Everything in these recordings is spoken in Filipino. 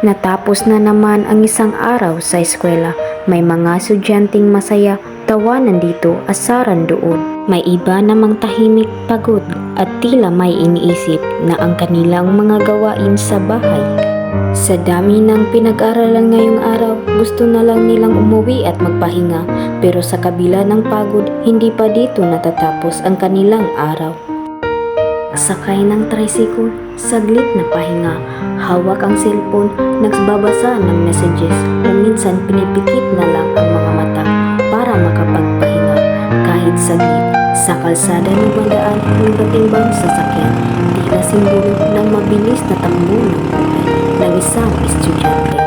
Natapos na naman ang isang araw sa eskwela. May mga estudyanteng masaya, tawanan dito, asaran doon. May iba namang tahimik, pagod at tila may iniisip na ang kanilang mga gawain sa bahay. Sa dami ng pinag-aralan ngayong araw, gusto na lang nilang umuwi at magpahinga. Pero sa kabila ng pagod, hindi pa dito natatapos ang kanilang araw. Sakay ng tricycle, saglit na pahinga, hawak ang cellphone, nagbabasa ng messages o minsan pinipikit na lang ang mga mata para makapagpahinga. Kahit saglit, sa kalsada ng bandaan ng batimbang sasakyan, tila simbolo ng mabilis na takbo ng buhay ng isang estudyante.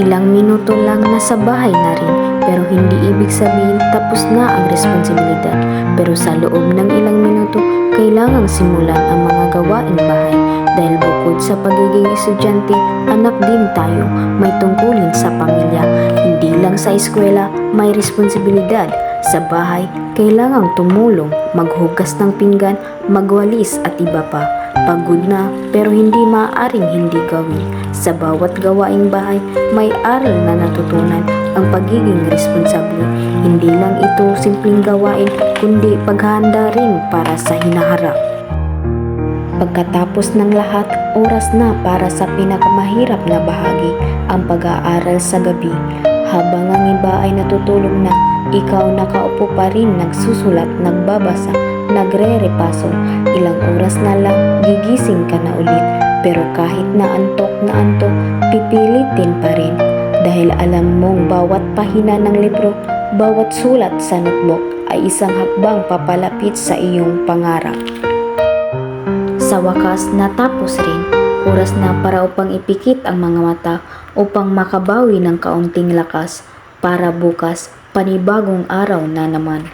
Ilang minuto lang nasa bahay na rin, pero hindi ibig sabihin tapos na ang responsibilidad. Pero sa loob ng ilang minuto, kailangang simulan ang mga gawaing bahay dahil bukod sa pagiging estudyante, anak din tayo, may tungkulin sa pamilya. Hindi lang sa eskwela, may responsibilidad. Sa bahay, kailangang tumulong, maghugas ng pinggan, magwalis at iba pa. Pagod na pero hindi maaaring hindi gawin. Sa bawat gawaing bahay, may aral na natutunan ang pagiging responsable. Hindi lang ito simpleng gawain, kundi paghahanda rin para sa hinaharap. Pagkatapos ng lahat, oras na para sa pinakamahirap na bahagi, ang pag-aaral sa gabi. Habang ang iba ay natutulog na, ikaw nakaupo pa rin nagsusulat, nagbabasa, nagre-repaso. Ilang oras na lang, gigising ka na ulit. Pero kahit na antok, pipilitin pa rin. Dahil alam mong bawat pahina ng libro, bawat sulat sa notebook ay isang hakbang papalapit sa iyong pangarap. Sa wakas, natapos rin. Oras na para upang ipikit ang mga mata upang makabawi ng kaunting lakas para bukas, panibagong araw na naman.